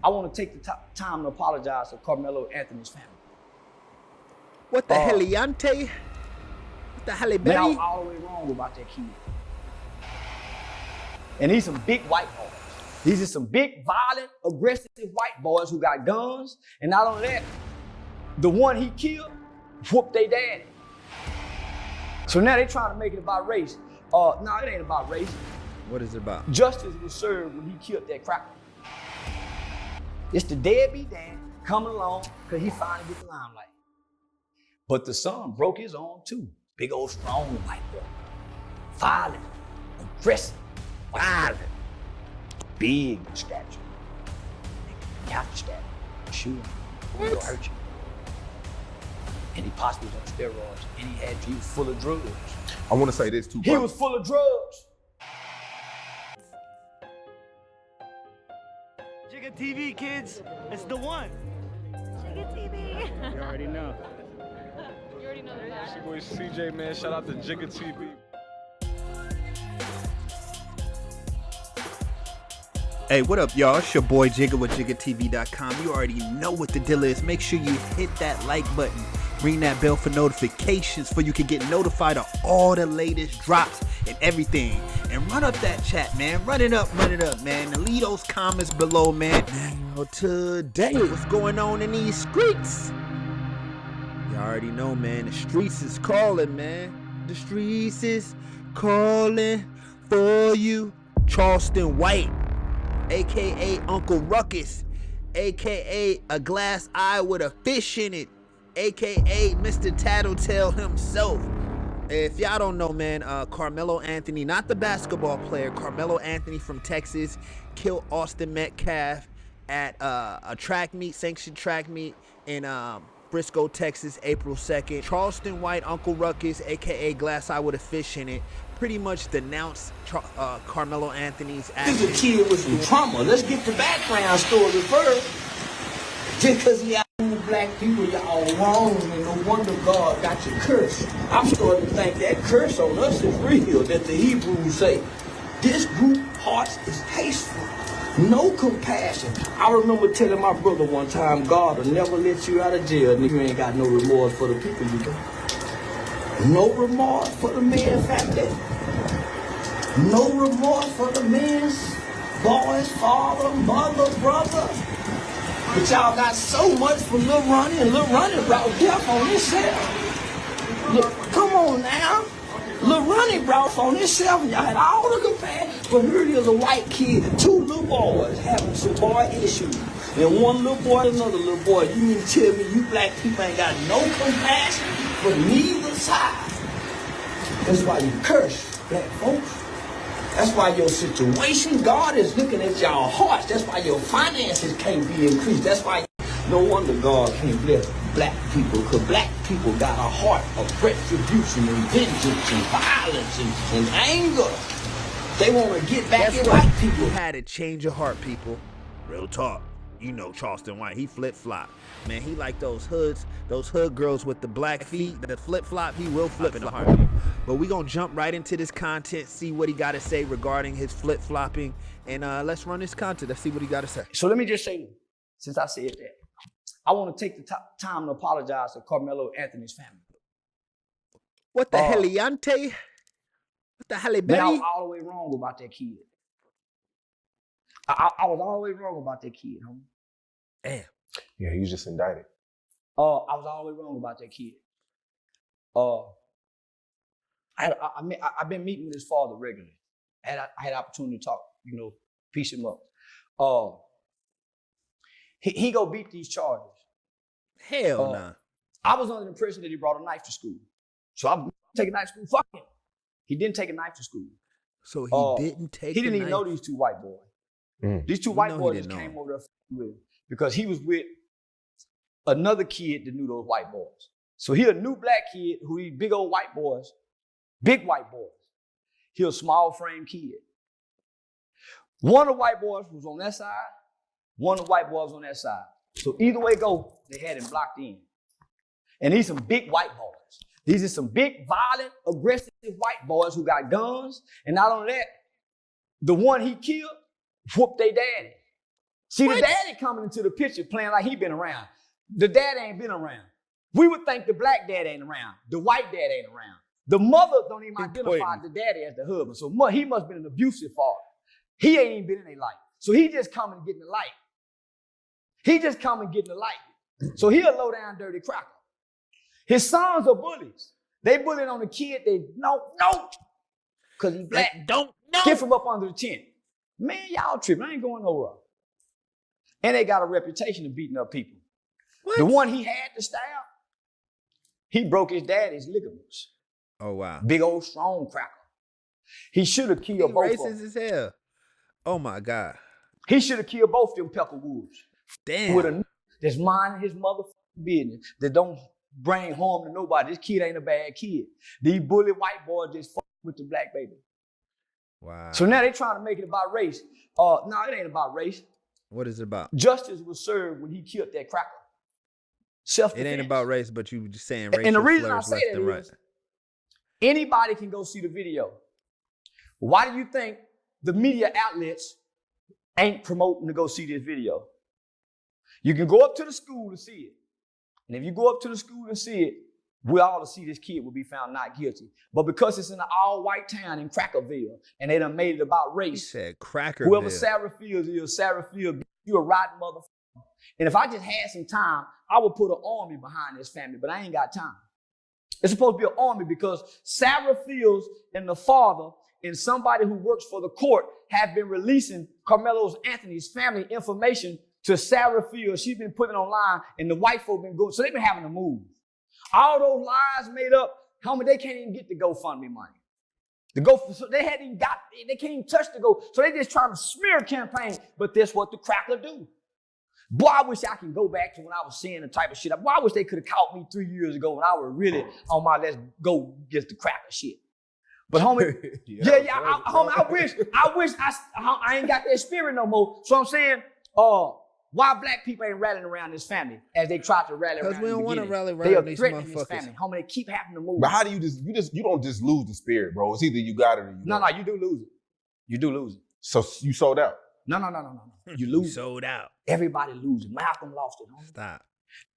I want to take the time to apologize to Carmelo Anthony's family. What the heliante? What the halle Man, I was all the way wrong about that kid. And these some big white boys. These are some big, violent, aggressive white boys who got guns. And not only that, the one he killed whooped their daddy. So now they trying to make it about race. No, it ain't about race. What is it about? Justice was served when he killed that cracker. It's the deadbeat dad coming along because he finally get the limelight. But the son broke his arm too. Big old strong white boy. Violent, aggressive, violent. Big stature. Half the stature. Shoot him. He'll hurt you. And he possibly was on steroids. And he was full of drugs. I want to say this too. He was full of drugs. Jigga TV, kids. It's the one. Jigga TV. You already know. You already know that. It's your boy CJ, man. Shout out to Jigga TV. Hey, what up, y'all? It's your boy Jigga with JiggaTV.com. You already know what the deal is. Make sure you hit that like button. Ring that bell for notifications so you can get notified of all the latest drops and everything. And run up that chat, man. Run it up, man. And leave those comments below, man. Now, today, what's going on in these streets? You already know, man. The streets is calling, man. The streets is calling for you. Charleston White, a.k.a. Uncle Ruckus, a.k.a. a glass eye with a fish in it, a.k.a. Mr. Tattletale himself. If y'all don't know, man, Carmelo Anthony, not the basketball player, Carmelo Anthony from Texas, killed Austin Metcalf at a track meet, sanctioned track meet in Briscoe, Texas, April 2nd. Charleston White, Uncle Ruckus, a.k.a. glass eye with a fish in it, pretty much denounced Carmelo Anthony's actions. He's a kid with some trauma. Let's get the background story first. Just because y'all black people, y'all wrong, and no wonder God got you cursed. I'm starting to think that curse on us is real, that the Hebrews say. This group hearts is hateful. No compassion. I remember telling my brother one time, God will never let you out of jail, and you ain't got no remorse for the people you do. No remorse for the man's family. No remorse for the man's boy's father, mother, brother. But y'all got so much for Lil Ronnie, and Lil Ronnie brought death on himself. Look, come on now. Lil Ronnie brought on himself, and y'all had all the compassion. But here it is, a white kid, two little boys having some boy issues. And one little boy and another little boy. You mean to tell me you black people ain't got no compassion for neither side? That's why you curse, black folks. That's why your situation, God is looking at y'all hearts. That's why your finances can't be increased. That's why no wonder God can't bless black people, because black people got a heart of retribution and vengeance and violence and anger. They want to get back at white people. You had to change your heart, people. Real talk. You know Charleston White, he flip-flop. Man, he like those hood girls with the black feet, the flip-flop, he will flip in a heartbeat. But we gonna jump right into this content, see what he gotta say regarding his flip-flopping, and let's run this content, let's see what he gotta say. So let me just say, since I said that, I want to take the time to apologize to Carmelo Anthony's family. What the heliante? What the halle Man, I was all the way wrong about that kid. I was all the way wrong about that kid, homie. Damn. Yeah, he was just indicted. I was all the way wrong about that kid. I've been meeting with his father regularly. I had opportunity to talk, piece him up. He go beat these charges. Hell nah. I was under the impression that he brought a knife to school. So I'm taking a knife to school. Fuck him. He didn't take a knife to school. So he didn't take. He didn't even know these two white boys. These two white boys just came over there with him because he was with another kid that knew those white boys. So he a new black kid who these big old white boys, big white boys. He a small frame kid. One of the white boys was on that side, one of the white boys on that side. So either way go, they had him blocked in. And these some big white boys. These are some big, violent, aggressive white boys who got guns. And not only that, the one he killed whooped their daddy. See, the daddy coming into the picture playing like he been around. The dad ain't been around. We would think the black dad ain't around. The white dad ain't around. The mother don't even identify the daddy as the husband. So he must have been an abusive father. He ain't even been in their life. So he just come and get in the light. He just come and get in the light. So he a low down dirty cracker. His sons are bullies. They bullying on the kid. They no, because he black. Don't know. Get from up under the tent. Man, y'all tripping. I ain't going nowhere. And they got a reputation of beating up people. What? The one he had to stab, he broke his daddy's ligaments. Oh, wow. Big old strong cracker. He should have killed both of them. Racist as hell. Oh, my God. He should have killed both of them Peckerwoods. Damn. With a that's minding his motherfucking business, that don't bring harm to nobody. This kid ain't a bad kid. These bully white boys just fuck with the black baby. Wow. So now they trying to make it about race. No, it ain't about race. What is it about? Justice was served when he killed that cracker. Self-defense. It ain't about race, but you just saying racial and the reason I slurs say left that and right. is anybody can go see the video. Why do you think the media outlets ain't promoting to go see this video? You can go up to the school to see it. And if you go up to the school and see it, we all to see this kid will be found not guilty. But because it's in an all-white town in Crackerville, and they done made it about race. He said Crackerville. Whoever Sarah Fields is, Sarah Fields, you a rotten motherfucker. And if I just had some time, I would put an army behind this family, but I ain't got time. It's supposed to be an army because Sarah Fields and the father and somebody who works for the court have been releasing Carmelo Anthony's family information to Sarah Fields. She's been putting it online, and the white folk been going. So they've been having to move. All those lies made up, homie, they can't even get the GoFundMe money. So they can't even touch the Go. So they just trying to smear a campaign, but that's what the cracker do. Boy, I wish I can go back to when I was seeing the type of shit. Boy, I wish they could have caught me 3 years ago when I was really on my let's go get the cracker shit. But homie, I wish I ain't got that spirit no more. So I'm saying, why black people ain't rallying around this family as they try to rally around? Because we don't want to rally they around are these threatening this motherfuckers. family. Homie, they keep having to move. But how do you don't just lose the spirit, bro? It's either you got it or you don't. No, you do lose it. You do lose it. So you sold out. No. You lose it. Sold out. Everybody loses. Malcolm lost it, homie. Stop.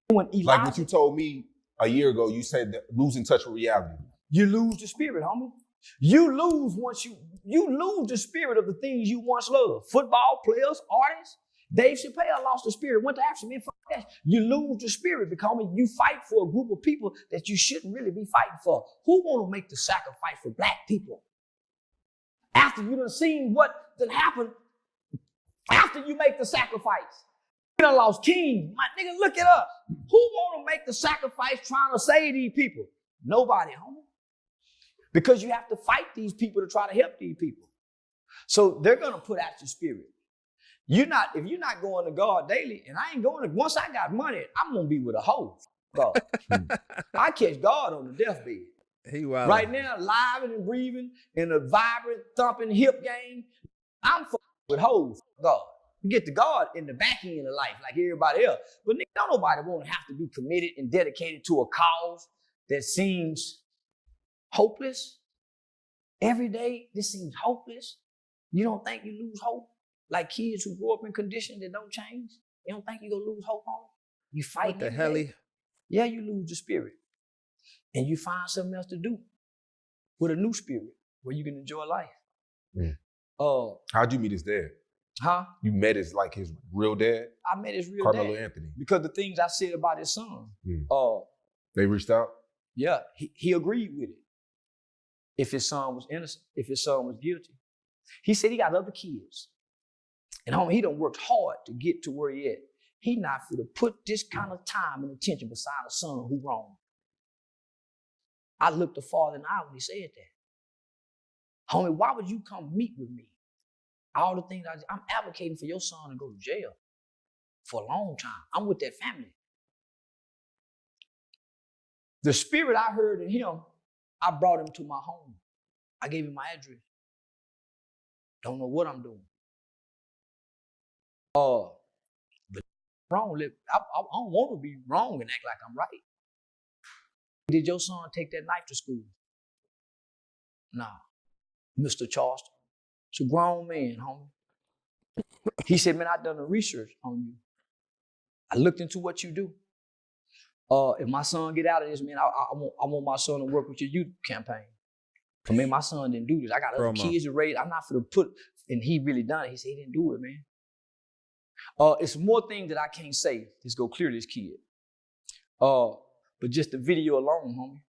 When Elijah, Like what you told me a year ago, you said that losing touch with reality. you lose the spirit, homie. You lose once you lose the spirit of the things you once loved. Football players, artists. Dave Chappelle lost the spirit, went to Africa, man, fuck that. You lose the spirit because you fight for a group of people that you shouldn't really be fighting for. Who want to make the sacrifice for black people? After you done seen what done happened, after you make the sacrifice, you done lost kings. My nigga, look at us. Who want to make the sacrifice trying to save these people? Nobody, homie. Because you have to fight these people to try to help these people. So they're going to put out your spirit. If you're not going to God daily, and I ain't going to, once I got money, I'm going to be with a hoe. God. I catch God on the deathbed. He wild. Right now, live and breathing in a vibrant, thumping hip game, I'm with hoes. God. You get to God in the back end of life like everybody else. But nigga, don't nobody want to have to be committed and dedicated to a cause that seems hopeless. Every day, this seems hopeless. You don't think you lose hope? Like kids who grow up in conditions that don't change? You don't think you're going to lose hope on? You fight. What the hell? Yeah, you lose the spirit. And you find something else to do with a new spirit where you can enjoy life. How'd you meet his dad? Huh? You met his real dad? I met his real Carmelo dad. Anthony. Because the things I said about his son. They reached out? Yeah, he agreed with it. If his son was innocent, if his son was guilty. He said he got other kids. And homie, he done worked hard to get to where he at. He not for to put this kind of time and attention beside a son who wrong. I looked the father in the eye when he said that. Homie, why would you come meet with me? All the things I'm advocating for your son to go to jail for a long time. I'm with that family. The spirit I heard in him, I brought him to my home. I gave him my address. Don't know what I'm doing. But wrong. I don't want to be wrong and act like I'm right. Did your son take that knife to school? Nah. Mr. Charleston. It's a grown man, homie. He said, man, I done the research on you. I looked into what you do. If my son get out of this, man, I want my son to work with your youth campaign. I mean, my son didn't do this. I got other kids to raise. I'm not going to put, and he really done it. He said he didn't do it, man. It's more things that I can't say. Just go clear this kid. But just the video alone, homie.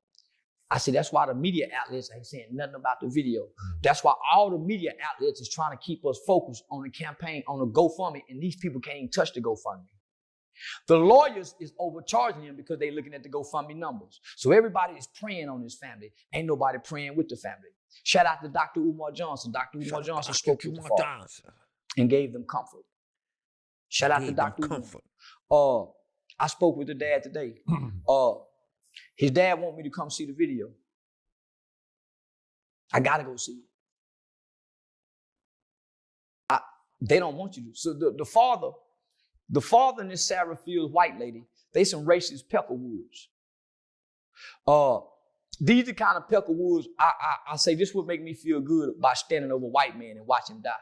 I said, that's why the media outlets ain't saying nothing about the video. That's why all the media outlets is trying to keep us focused on the campaign, on the GoFundMe, and these people can't even touch the GoFundMe. The lawyers is overcharging him because they're looking at the GoFundMe numbers. So everybody is praying on his family. Ain't nobody praying with the family. Shout out to Dr. Umar Johnson. Dr. Umar Johnson spoke to the father and gave them comfort. Shout out to Dr. Umar. I spoke with the dad today. His dad want me to come see the video. I gotta go see it. They don't want you to. So the father and this Sarah Fields white lady, they some racist peckerwoods. These are the kind of peckerwoods I say this would make me feel good by standing over a white man and watch him die.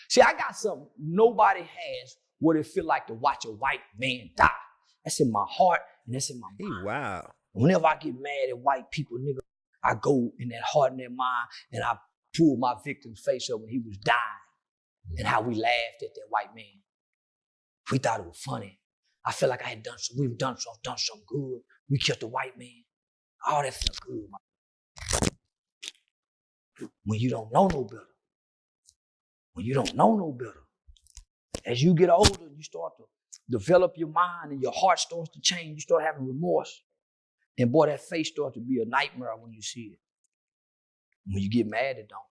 See, I got something nobody has what it feel like to watch a white man die. That's in my heart and that's in my mind. Wow. Whenever I get mad at white people, nigga, I go in that heart and that mind and I pull my victim's face up when he was dying and how we laughed at that white man. We thought it was funny. I felt like we've done something good. We killed the white man. Oh, that felt good, man. When you don't know no better. When you don't know no better. As you get older, you start to develop your mind and your heart starts to change. You start having remorse. And boy, that face starts to be a nightmare when you see it. When you get mad, it don't.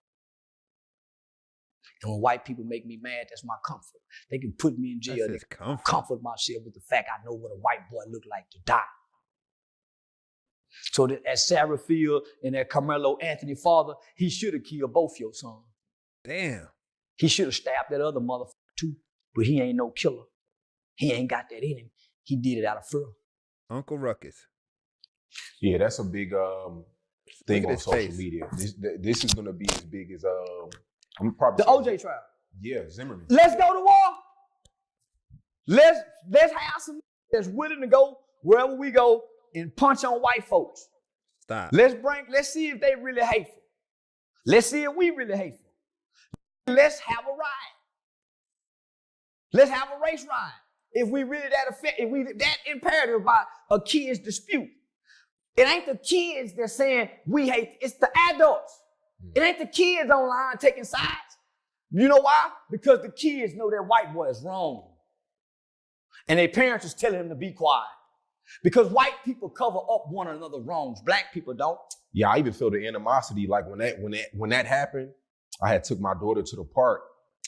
And when white people make me mad, that's my comfort. They can put me in jail. They can comfort myself with the fact I know what a white boy looked like to die. So that as Sarah Field and that Carmelo Anthony father, he should have killed both your sons. Damn. He should have stabbed that other motherfucker too, but he ain't no killer. He ain't got that in him. He did it out of fear. Uncle Ruckus. Yeah, that's a big thing on social media. This is gonna be as big as I'm probably the OJ trial. Yeah, Zimmerman. Let's go to war. Let's have some that's willing to go wherever we go and punch on white folks. Stop. Let's see if they really hateful. Let's see if we really hateful. Let's have a riot. Let's have a race riot. If we really if we that imperative about a kid's dispute. It ain't the kids that's saying we hate, it's the adults. It ain't the kids online taking sides. You know why? Because the kids know that white boy is wrong. And their parents is telling them to be quiet. Because white people cover up one another's wrongs. Black people don't. Yeah, I even feel the animosity. Like when that happened, I had took my daughter to the park.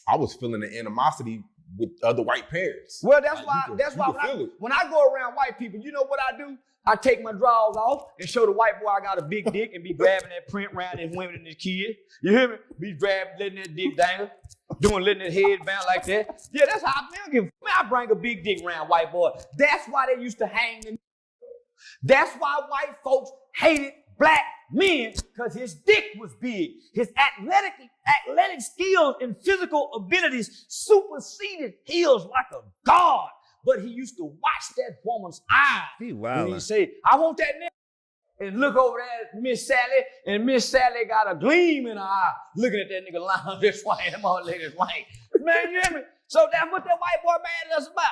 I was feeling the animosity with other white parents. Well, that's why when I go around white people, you know what I do? I take my drawers off and show the white boy I got a big dick and be grabbing that print around his women and his kids. You hear me? Be grabbing, letting that dick dangle, letting that head bounce like that. Yeah, that's how I feel. I bring a big dick around white boy. That's why they used to hang them. That's why white folks hated black men, because his dick was big. His athletic skills and physical abilities superseded his like a god. But he used to watch that woman's eyes. When he said, I want that nigga. And look over there at Miss Sally, and Miss Sally got a gleam in her eye, looking at that nigga lying this way, them all ladies white. Man, you hear me? So that's what that white boy mad at us about.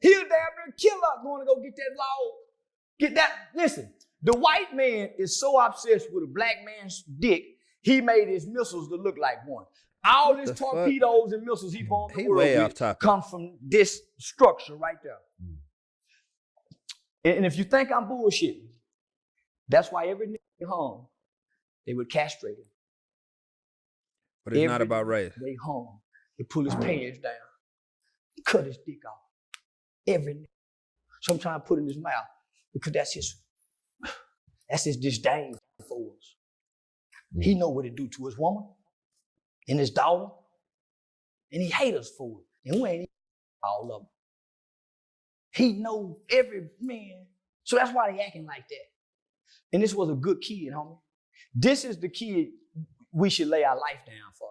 He'll damn near kill us going to go get that law. Get that. Listen, the white man is so obsessed with a black man's dick, he made his missiles to look like one. All these torpedoes and missiles he bombed the world with come from this structure right there. And if you think I'm bullshitting, that's why every nigga hung, they would castrate him. But it's not about race. They hung. They pull his pants down. Cut his dick off. Every nigga. Sometimes put in his mouth because that's his disdain for us. He know what it do to his woman and his daughter, and he hate us for it. And we ain't all of them. He know every man. So that's why they acting like that. And this was a good kid, homie. This is the kid we should lay our life down for.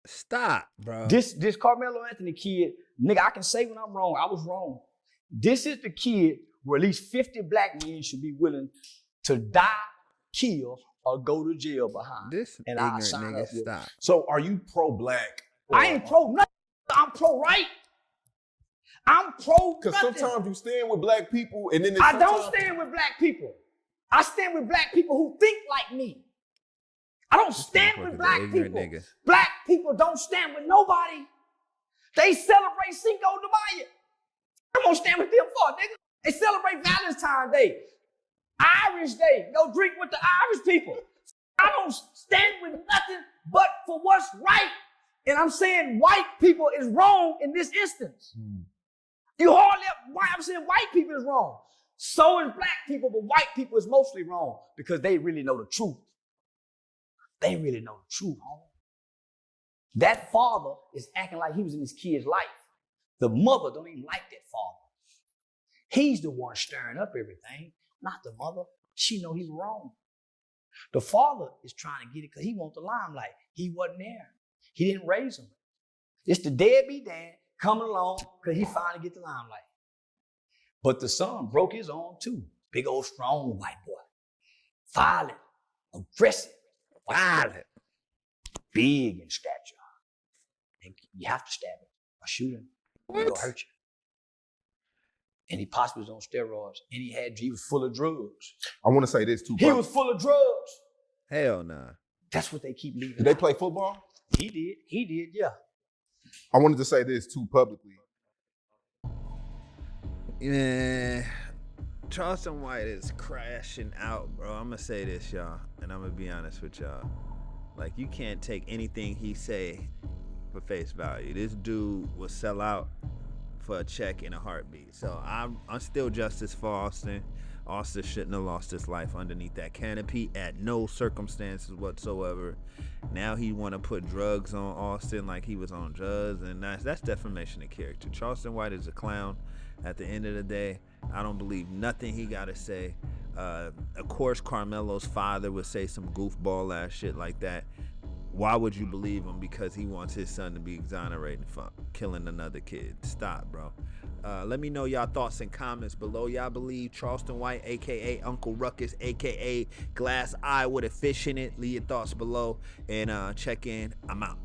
Stop, bro. This Carmelo Anthony kid, nigga, I can say when I'm wrong. I was wrong. This is the kid where at least 50 black men should be willing to die, kill, or go to jail behind. This and ignorant I sign nigga, up with. stop. So are you pro-black? I ain't pro nothing. I'm pro right. I'm pro Because nothing. sometimes you stand with black people and then I don't stand with black people. I stand with black people who think like me. I don't stand with black people. Niggas. Black people don't stand with nobody. They celebrate Cinco de Mayo. I'm gonna stand with them for, nigga. They celebrate Valentine's Day, Irish Day. Go drink with the Irish people. I don't stand with nothing but for what's right. And I'm saying white people is wrong in this instance. You hardly, why I'm saying white people is wrong. So is black people, but white people is mostly wrong because they really know the truth. They really know the truth, homie. That father is acting like he was in his kid's life. The mother don't even like that father. He's the one stirring up everything, not the mother. She know he was wrong. The father is trying to get it because he wants the limelight. He wasn't there. He didn't raise him. It's the deadbeat dad coming along because he finally get the limelight. But the son broke his arm too. Big old strong white boy. Violent, aggressive, violent, big in stature. And you have to stab him or shoot him. It'll hurt you. And he possibly was on steroids. And he was full of drugs. I want to say this too. He was full of drugs. Hell nah. That's what they keep leaving. Did they play football? He did, yeah. I wanted to say this too publicly. Yeah, Charleston White is crashing out, bro. I'm gonna say this, y'all, and I'm gonna be honest with y'all. Like, you can't take anything he say for face value. This dude will sell out for a check in a heartbeat. So I'm still justice for Austin. Austin shouldn't have lost his life underneath that canopy at no circumstances whatsoever. Now he want to put drugs on Austin like he was on drugs, and that's defamation of character. Charleston White is a clown. At the end of the day, I don't believe nothing he got to say. Of course, Karmelo's father would say some goofball ass shit like that. Why would you believe him? Because he wants his son to be exonerated for killing another kid. Stop, bro. Let me know y'all thoughts and comments below. Y'all believe Charleston White, a.k.a. Uncle Ruckus, a.k.a. Glass Eye with a fish in it? Leave your thoughts below and check in. I'm out.